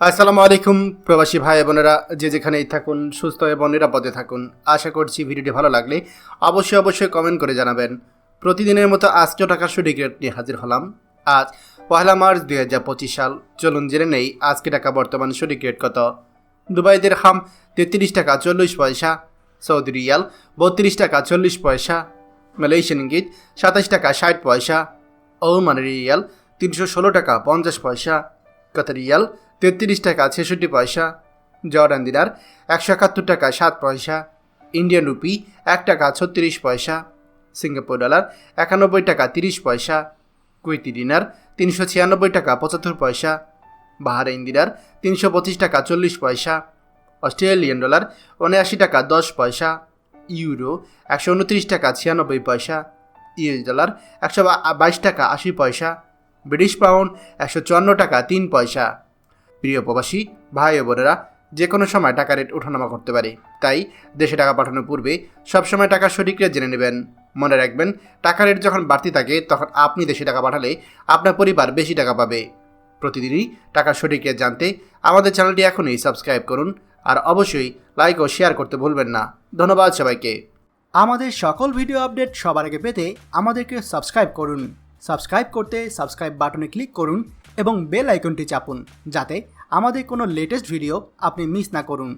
আসসালামু আলাইকুম প্রবাসী ভাই বোনেরা, যে যেখানেই থাকুন সুস্থ এবং নিরাপদে থাকুন। আশা করছি ভিডিওটি ভালো লাগলে অবশ্যই কমেন্ট করে জানাবেন। প্রতিদিনের মতো আজকেও টাকার সঠিক রেট নিয়ে হাজির হলাম। আজ 1 মার্চ 2025 সাল। চলুন জেনে নেই আজকে টাকা বর্তমান সঠিক রেট কত। দুবাই দিরহাম 33 টাকা 40 পয়সা, সৌদি রিয়াল 32 টাকা 40 পয়সা, মালয়েশিয়ান রিঙ্গিত 27 টাকা 60 পয়সা, ওমান রিয়াল 316 টাকা 50 পয়সা, কাতার রিয়াল 33 টাকা 66 পয়সা, জর্ডান দিনার 171 টাকা 7 পয়সা, ইন্ডিয়ান রুপি 1 টাকা 36 পয়সা, সিঙ্গাপুর ডলার 91 টাকা 30 পয়সা, কুয়েতি দিনার 396 টাকা 75 পয়সা, বাহারাইন দিনার 325 টাকা 40 পয়সা, অস্ট্রেলিয়ান ডলার 79 টাকা 10 পয়সা, ইউরো 129 টাকা 96 পয়সা, ইউএস ডলার 122 টাকা 80 পয়সা, ব্রিটিশ পাউন্ড 154 টাকা 3 পয়সা। প্রিয় প্রবাসী ভাই ও বোনেরা, যে কোনো সময় টাকা রেট ওঠানামা করতে পারে, তাই দেশে টাকা পাঠানোর পূর্বে সবসময় টাকার সঠিক রেট জেনে নেবেন। মনে রাখবেন, টাকা রেট যখন বাড়তি থাকে তখন আপনি দেশে টাকা পাঠালে আপনার পরিবার বেশি টাকা পাবে। প্রতিদিনই টাকার সঠিক রেট জানতে আমাদের চ্যানেলটি এখনই সাবস্ক্রাইব করুন, আর অবশ্যই লাইক ও শেয়ার করতে ভুলবেন না। ধন্যবাদ সবাইকে। আমাদের সকল ভিডিও আপডেট সবার আগে পেতে আমাদেরকে সাবস্ক্রাইব করুন। সাবস্ক্রাইব করতে সাবস্ক্রাইব বাটনে ক্লিক করুন এবং বেল আইকনটি চাপুন, যাতে আমাদের কোনো লেটেস্ট ভিডিও আপনি মিস না করুন।